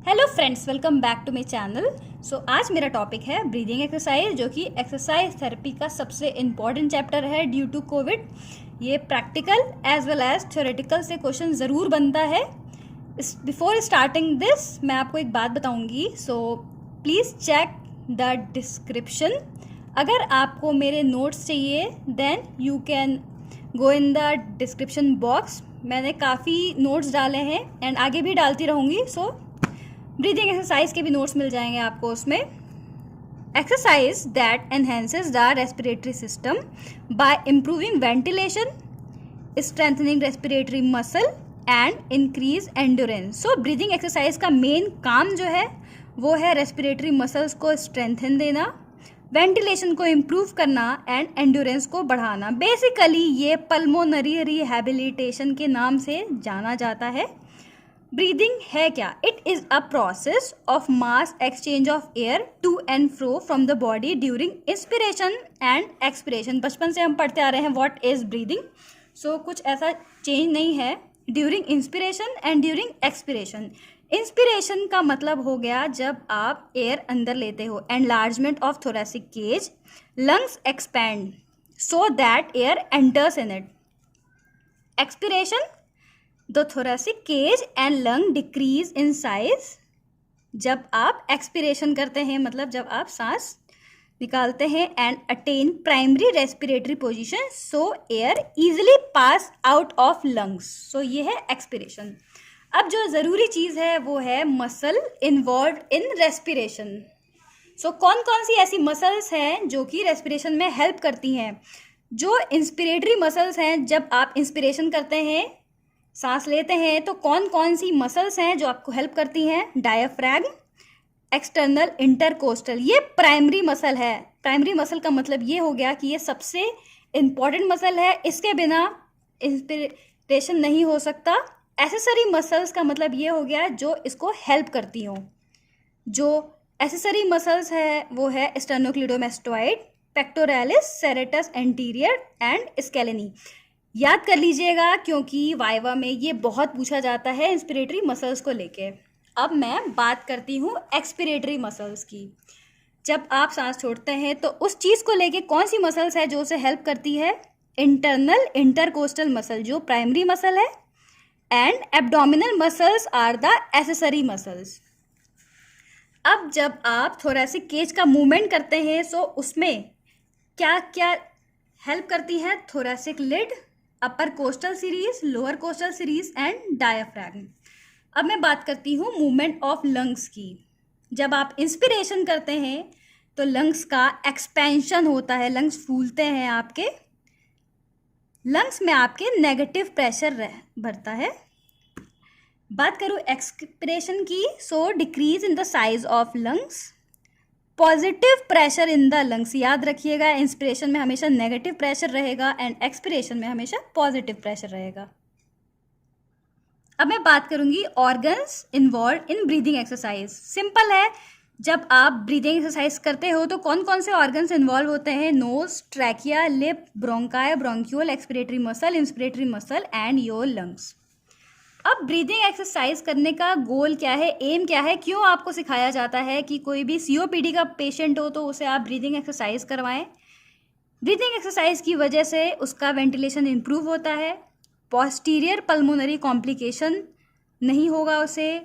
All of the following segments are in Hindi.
Hello friends, welcome back to my channel. So आज मेरा टॉपिक है ब्रीदिंग एक्सरसाइज, जो कि एक्सरसाइज थेरेपी का सबसे इम्पॉर्टेंट चैप्टर है ड्यू टू कोविड। ये practical as well as theoretical से क्वेश्चन ज़रूर बनता है। बिफोर स्टार्टिंग दिस मैं आपको एक बात बताऊंगी, so please check the description. अगर आपको मेरे नोट्स चाहिए then you can go in the description box. मैंने काफ़ी नोट्स डाले हैं एंड आगे भी डालती रहूँगी। सो ब्रीदिंग एक्सरसाइज के भी नोट्स मिल जाएंगे आपको उसमें। Exercise that enhances the respiratory system by improving ventilation, strengthening respiratory muscle and increase endurance. So breathing exercise का मेन काम जो है वो है रेस्पिरेटरी मसल्स को स्ट्रेंथन देना, वेंटिलेशन को इम्प्रूव करना एंड एंड्योरेंस को बढ़ाना। बेसिकली ये पल्मोनरी रिहैबिलिटेशन के नाम से जाना जाता है। ब्रीदिंग है क्या? It is a process of mass exchange of air to and fro from the body during inspiration and expiration. बचपन से हम पढ़ते आ रहे हैं व्हाट इज़ ब्रीदिंग। सो कुछ ऐसा चेंज नहीं है during inspiration and during expiration. Inspiration का मतलब हो गया जब आप एयर अंदर लेते हो, enlargement of thoracic cage, lungs expand so that air enters in it. Expiration, the thoracic cage and lung decrease in size. जब आप एक्सपिरेशन करते हैं मतलब जब आप सांस निकालते हैं and attain primary respiratory position so air easily pass out of lungs. So ये है एक्सपिरेशन। अब जो ज़रूरी चीज़ है वो है मसल इन्वॉल्व इन रेस्पिरेशन। सो कौन कौन सी ऐसी मसल्स हैं जो कि रेस्पिरेशन में हेल्प करती हैं? जो इंस्पिरेटरी मसल्स हैं, जब आप इंस्पिरेशन करते हैं, सांस लेते हैं, तो कौन कौन सी मसल्स हैं जो आपको हेल्प करती हैं? डायफ्रैगम, एक्सटर्नल इंटरकोस्टल, ये प्राइमरी मसल है। प्राइमरी मसल का मतलब ये हो गया कि ये सबसे इम्पॉर्टेंट मसल है, इसके बिना इंस्पिरेशन नहीं हो सकता। एसेसरी मसल्स का मतलब ये हो गया जो इसको हेल्प करती हो। जो एसेसरी मसल्स है वो है स्टेर्नोक्लीडोमास्टोइड, पेक्टोरालिस, सेरेटस एंटीरियर एंड स्केलेनी। याद कर लीजिएगा क्योंकि वाइवा में ये बहुत पूछा जाता है इंस्पिरेटरी मसल्स को लेके। अब मैं बात करती हूँ एक्सपिरेटरी मसल्स की। जब आप सांस छोड़ते हैं तो उस चीज़ को लेके कौन सी मसल्स है जो उसे हेल्प करती है? इंटरनल इंटरकोस्टल मसल जो प्राइमरी मसल है, and abdominal muscles are the accessory muscles. अब जब आप थोरेसिक केज का मूवमेंट करते हैं सो उसमें क्या क्या हेल्प करती है? Thoracic lid, upper costal series, lower costal series and diaphragm. अब मैं बात करती हूँ मूवमेंट ऑफ लंग्स की। जब आप इंस्पिरेशन करते हैं तो लंग्स का एक्सपेंशन होता है, लंग्स फूलते हैं आपके। लंग्स में आपके नेगेटिव प्रेशर बढ़ता है। बात करूँ एक्सपिरेशन की, so decrease in the size of lungs, positive pressure in the lungs. याद रखिएगा, इंस्पिरेशन में हमेशा नेगेटिव प्रेशर रहेगा एंड एक्सपिरेशन में हमेशा पॉजिटिव प्रेशर रहेगा। अब मैं बात करूंगी organs involve in breathing exercise. Simple है, जब आप ब्रीदिंग एक्सरसाइज करते हो तो कौन कौन से ऑर्गन्स इन्वॉल्व होते हैं? Nose, trachea, lip, bronchi, bronchiole, expiratory muscle, inspiratory muscle and your lungs. अब ब्रीदिंग एक्सरसाइज करने का गोल क्या है, एम क्या है, क्यों आपको सिखाया जाता है कि कोई भी सीओपीडी का पेशेंट हो तो उसे आप ब्रीदिंग एक्सरसाइज करवाएं? ब्रीदिंग एक्सरसाइज की वजह से उसका वेंटिलेशन इम्प्रूव होता है, पोस्टीरियर पल्मोनरी कॉम्प्लिकेशन नहीं होगा उसे,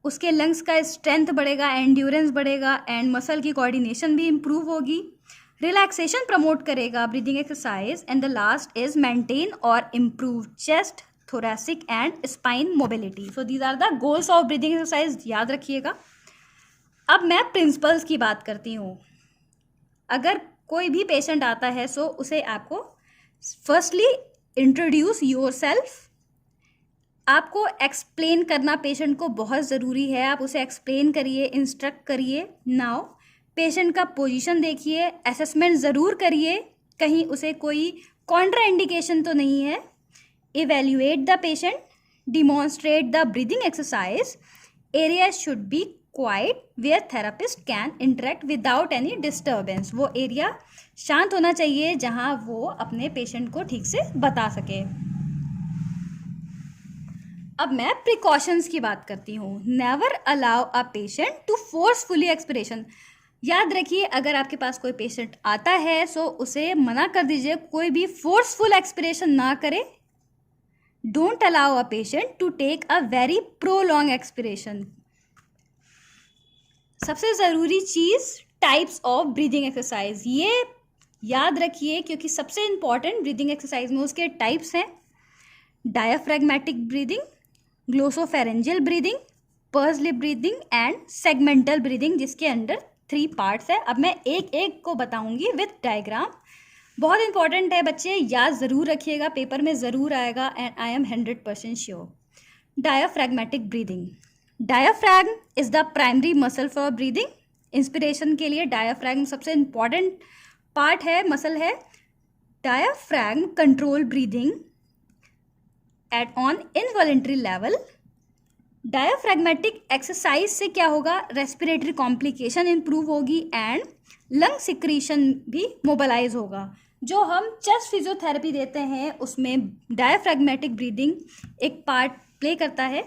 उसके लंग्स का स्ट्रेंथ बढ़ेगा, एंड्योरेंस बढ़ेगा एंड मसल की कोऑर्डिनेशन भी इम्प्रूव होगी, रिलैक्सेशन प्रमोट करेगा breathing exercise and the last is maintain और improve chest, thoracic and spine mobility. So these are the goals of breathing exercise. याद रखिएगा। अब मैं प्रिंसिपल्स की बात करती हूँ। अगर कोई भी पेशेंट आता है सो उसे आपको फर्स्टली इंट्रोड्यूस योरसेल्फ। आपको एक्सप्लेन करना पेशेंट को बहुत ज़रूरी है। आप उसे एक्सप्लेन करिए, इंस्ट्रक्ट करिए। नाउ पेशेंट का पोजीशन देखिए, असेसमेंट ज़रूर करिए कहीं उसे कोई कॉन्ट्रा इंडिकेशन तो नहीं है। Evaluate the patient, demonstrate the breathing exercise. Areas should be quiet where therapist can interact without any disturbance. वो एरिया शांत होना चाहिए जहाँ वो अपने पेशेंट को ठीक से बता सके। अब मैं प्रिकॉशंस की बात करती हूँ। Never allow a patient to forcefully expiration. याद रखिए, अगर आपके पास कोई पेशेंट आता है सो उसे मना कर दीजिए, कोई भी फोर्सफुल एक्सपिरेशन ना करे। Don't allow a patient to take a very prolong expiration. सबसे ज़रूरी चीज़, टाइप्स ऑफ ब्रीदिंग एक्सरसाइज, ये याद रखिए क्योंकि सबसे इंपॉर्टेंट ब्रीदिंग एक्सरसाइज में उसके टाइप्स हैं। Diaphragmatic breathing, glossopharyngeal breathing, purse lip breathing and segmental breathing, जिसके अंडर 3 पार्ट्स है। अब मैं एक एक को बताऊंगी विद डायग्राम। बहुत इंपॉर्टेंट है बच्चे, याद ज़रूर रखिएगा, पेपर में ज़रूर आएगा and I am 100% sure. Diaphragmatic breathing. Diaphragm is the primary muscle for breathing. Inspiration के लिए डायाफ्रैग्म सबसे इंपॉर्टेंट पार्ट है, मसल है। Diaphragm control breathing at on involuntary level. Diaphragmatic exercise से क्या होगा, रेस्पिरेटरी कॉम्प्लिकेशन इंप्रूव होगी एंड लंग सिक्रीशन भी मोबिलाइज होगा। जो हम चेस्ट फिजियोथेरेपी देते हैं उसमें डायाफ्रैग्मेटिक ब्रीदिंग एक पार्ट प्ले करता है।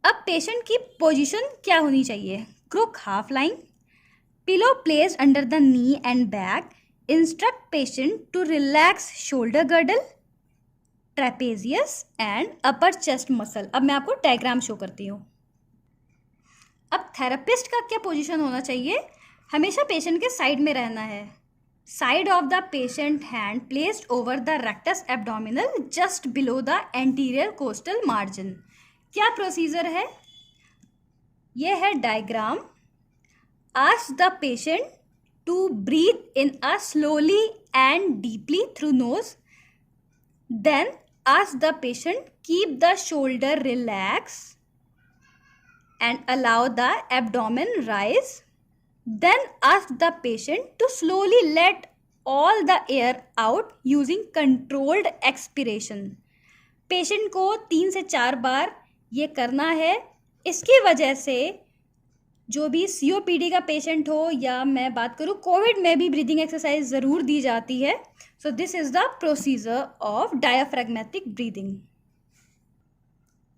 अब पेशेंट की पोजीशन क्या होनी चाहिए, crook half line, pillow placed under the knee and back, instruct patient to relax shoulder girdle, trapezius and upper chest muscle. अब मैं आपको डायग्राम शो करती हूँ। अब थेरेपिस्ट का क्या पोजीशन होना चाहिए, हमेशा पेशेंट के साइड में रहना है। Side of the patient, hand placed over the rectus abdominal just below the anterior costal margin. क्या प्रोसीजर है, ये है diagram. Ask the patient to breathe in a slowly and deeply through nose, then ask the patient keep the shoulder relaxed and allow the abdomen rise. Then ask the patient to slowly let all the air out using controlled expiration. Patient को 3 से 4 बार ये करना है। इसकी वजह से जो भी COPD का पेशेंट हो या मैं बात करूँ कोविड में भी ब्रीदिंग एक्सरसाइज ज़रूर दी जाती है। So this is the procedure of diaphragmatic breathing.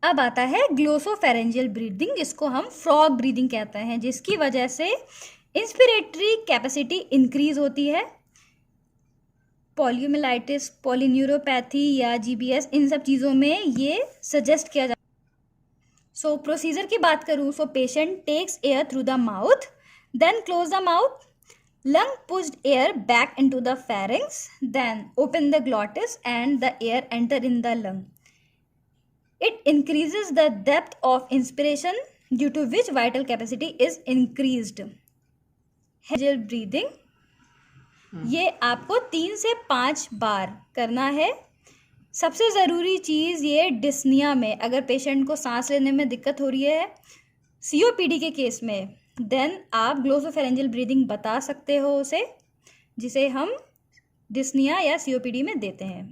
अब आता है ग्लोसोफेरेंजियल ब्रीदिंग, जिसको हम फ्रॉग ब्रीदिंग कहते हैं, जिसकी वजह से इंस्पिरेटरी कैपेसिटी इंक्रीज होती है। पॉलियोमियलाइटिस, पॉलीन्यूरोपैथी या GBS, इन सब चीज़ों में ये सजेस्ट किया जाता है। सो प्रोसीजर की बात करूँ, so patient takes air through the mouth, then close the mouth, lung pushed air back into the pharynx, then open the glottis and the air enter in the lung. It increases the depth of inspiration due to which vital capacity is increased. Nasal breathing, ये आपको 3 से 5 बार करना है। सबसे ज़रूरी चीज़ ये डिस्निया में, अगर पेशेंट को सांस लेने में दिक्कत हो रही है COPD के केस में, देन आप ग्लोसोफेरेंजियल ब्रीदिंग बता सकते हो उसे, जिसे हम डिस्निया या COPD में देते हैं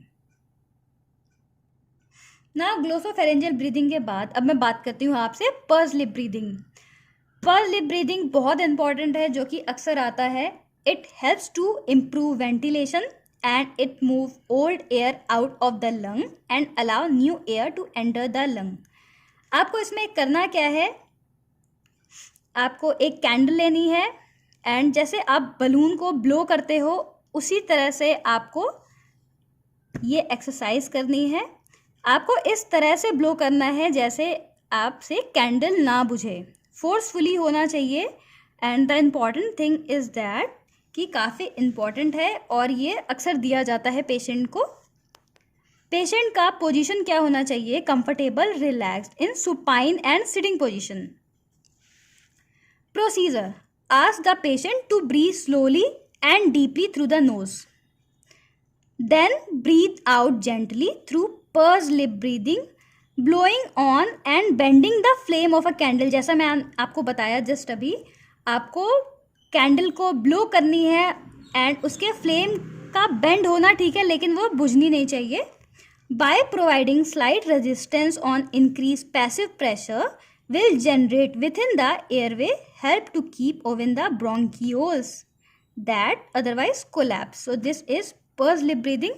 ना। ग्लोसोफेरेंजियल ब्रीदिंग के बाद अब मैं बात करती हूँ आपसे purse lip breathing. Purse lip breathing बहुत इंपॉर्टेंट है, जो कि अक्सर आता है। It helps to improve ventilation and it move old air out of the lung and allow new air to enter the lung. आपको इसमें करना क्या है, आपको एक कैंडल लेनी है एंड जैसे आप बलून को ब्लो करते हो उसी तरह से आपको ये एक्सरसाइज करनी है। आपको इस तरह से ब्लो करना है जैसे आपसे कैंडल ना बुझे, फोर्सफुली होना चाहिए। And the important thing is that कि काफ़ी इम्पॉर्टेंट है और ये अक्सर दिया जाता है पेशेंट को। पेशेंट का पोजीशन क्या होना चाहिए, comfortable, relaxed in supine and sitting position. Procedure: ask the patient to breathe slowly and deeply through the nose. Then breathe out gently through pursed lip breathing, blowing on and bending the flame of a candle. जैसा मैं आपको बताया जस्ट अभी, आपको कैंडल को ब्लो करनी है एंड उसके फ्लेम का बेंड होना ठीक है, लेकिन वो बुझनी नहीं चाहिए। By providing slight resistance on increased passive pressure will generate within the airway, help to keep open the bronchioles that otherwise collapse. So this is pursed lip breathing.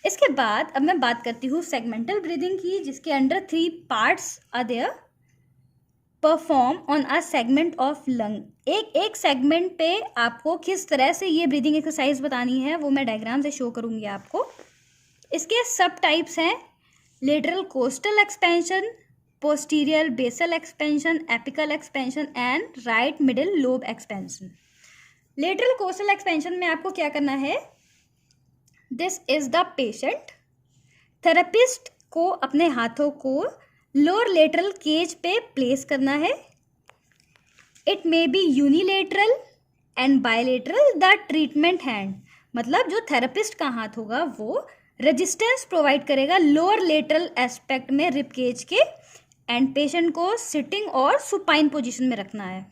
इसके बाद अब मैं बात करती हूँ सेगमेंटल ब्रीदिंग की, जिसके under 3 parts are there. Perform on a segment of lung. एक सेगमेंट पे आपको किस तरह से ये ब्रीदिंग एक्सरसाइज बतानी है वो मैं डायग्राम से शो करूँगी आपको। इसके सब टाइप्स हैं lateral costal expansion, posterior basal expansion, apical expansion and right middle lobe expansion. Lateral costal expansion में आपको क्या करना है, this is the patient. Therapist को अपने हाथों को लोअर लेटरल केज पे प्लेस करना है। It may be unilateral and bilateral the treatment hand, मतलब जो थेरेपिस्ट का हाथ होगा वो रेजिस्टेंस प्रोवाइड करेगा लोअर लेटरल एस्पेक्ट में रिब केज के, एंड पेशेंट को सिटिंग और सुपाइन पोजीशन में रखना है।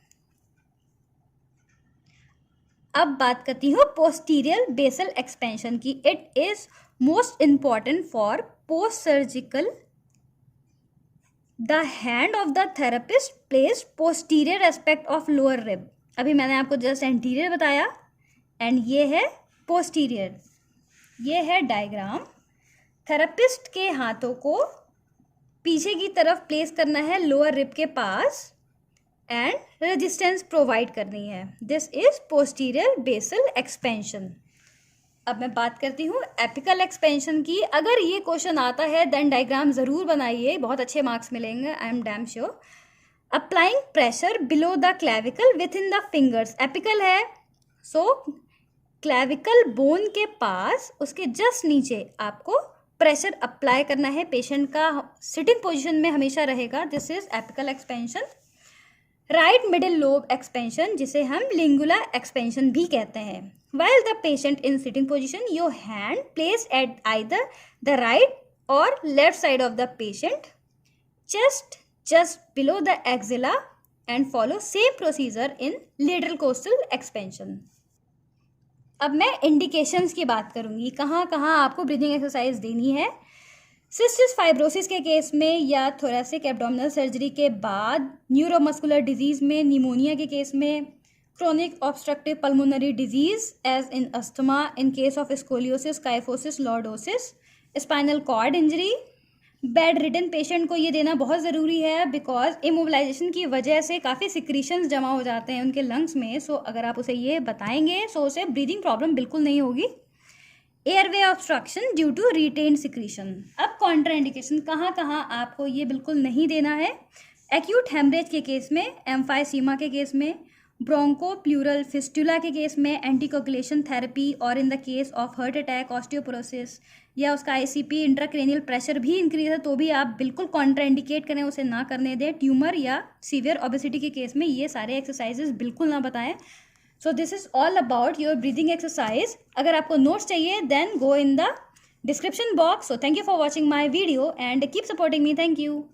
अब बात करती हूँ पोस्टीरियर बेसल एक्सपेंशन की। It is most important for post surgical. The hand of the therapist place posterior aspect of lower rib. अभी मैंने आपको जस्ट एंटीरियर बताया एंड ये है पोस्टीरियर। ये है डायग्राम। थेरेपिस्ट के हाथों को पीछे की तरफ प्लेस करना है लोअर रिब के पास एंड रेजिस्टेंस प्रोवाइड करनी है। This is posterior basal expansion. अब मैं बात करती हूँ एपिकल एक्सपेंशन की। अगर ये क्वेश्चन आता है देन डायग्राम ज़रूर बनाइए, बहुत अच्छे मार्क्स मिलेंगे, I am damn sure. Applying pressure below the clavicle with in the fingers. Apical है सो क्लेविकल बोन के पास उसके जस्ट नीचे आपको प्रेशर अप्लाई करना है। पेशेंट का सिटिंग पोजिशन में हमेशा रहेगा। This is apical expansion. Right middle lobe expansion, जिसे हम लिंगुला एक्सपेंशन भी कहते हैं। While the patient in sitting position, your hand placed at either the right or left side of the patient, chest just below the axilla, and follow same procedure in lateral coastal expansion. अब मैं इंडिकेशंस की बात करूँगी, कहाँ कहाँ आपको ब्रीदिंग एक्सरसाइज देनी है। सिस्टिस फाइब्रोसिस के केस में या थोरेसिक एब्डोमिनल सर्जरी के बाद, न्यूरोमस्कुलर डिजीज़ में, निमोनिया के केस में, chronic obstructive pulmonary disease as in asthma in case of scoliosis, kyphosis, lordosis, spinal cord injury। Bed ridden patient को ये देना बहुत ज़रूरी है बिकॉज इमोबिलाइजेशन की वजह से काफ़ी सिक्रीशंस जमा हो जाते हैं उनके लंग्स में। सो अगर आप उसे ये बताएंगे सो उसे ब्रीदिंग प्रॉब्लम बिल्कुल नहीं होगी। Airway obstruction due to retain secretion. अब कॉन्ट्राइंडिकेशन कहाँ कहाँ आपको ये बिल्कुल नहीं देना है। एक्यूट हेमरेज के केस में, एम्फाइसीमा के केस में, ब्रोंको प्लूरल फिस्टुला के केस में एंटीकोगुलेशन थेरेपी, और in the case of heart attack, osteoporosis या उसका आईसीपी इंट्राक्रेनियल प्रेशर भी इंक्रीज है तो भी आप बिल्कुल कॉन्ट्राइंडिकेट करें, उसे ना करने दें। ट्यूमर या सीवियर ओबेसिटी के केस में ये सारे एक्सरसाइजेस बिल्कुल ना बताएं। So this is all about your breathing exercise. अगर आपको नोट्स चाहिए then go in the description box. So thank you for watching my video and keep supporting me. Thank you.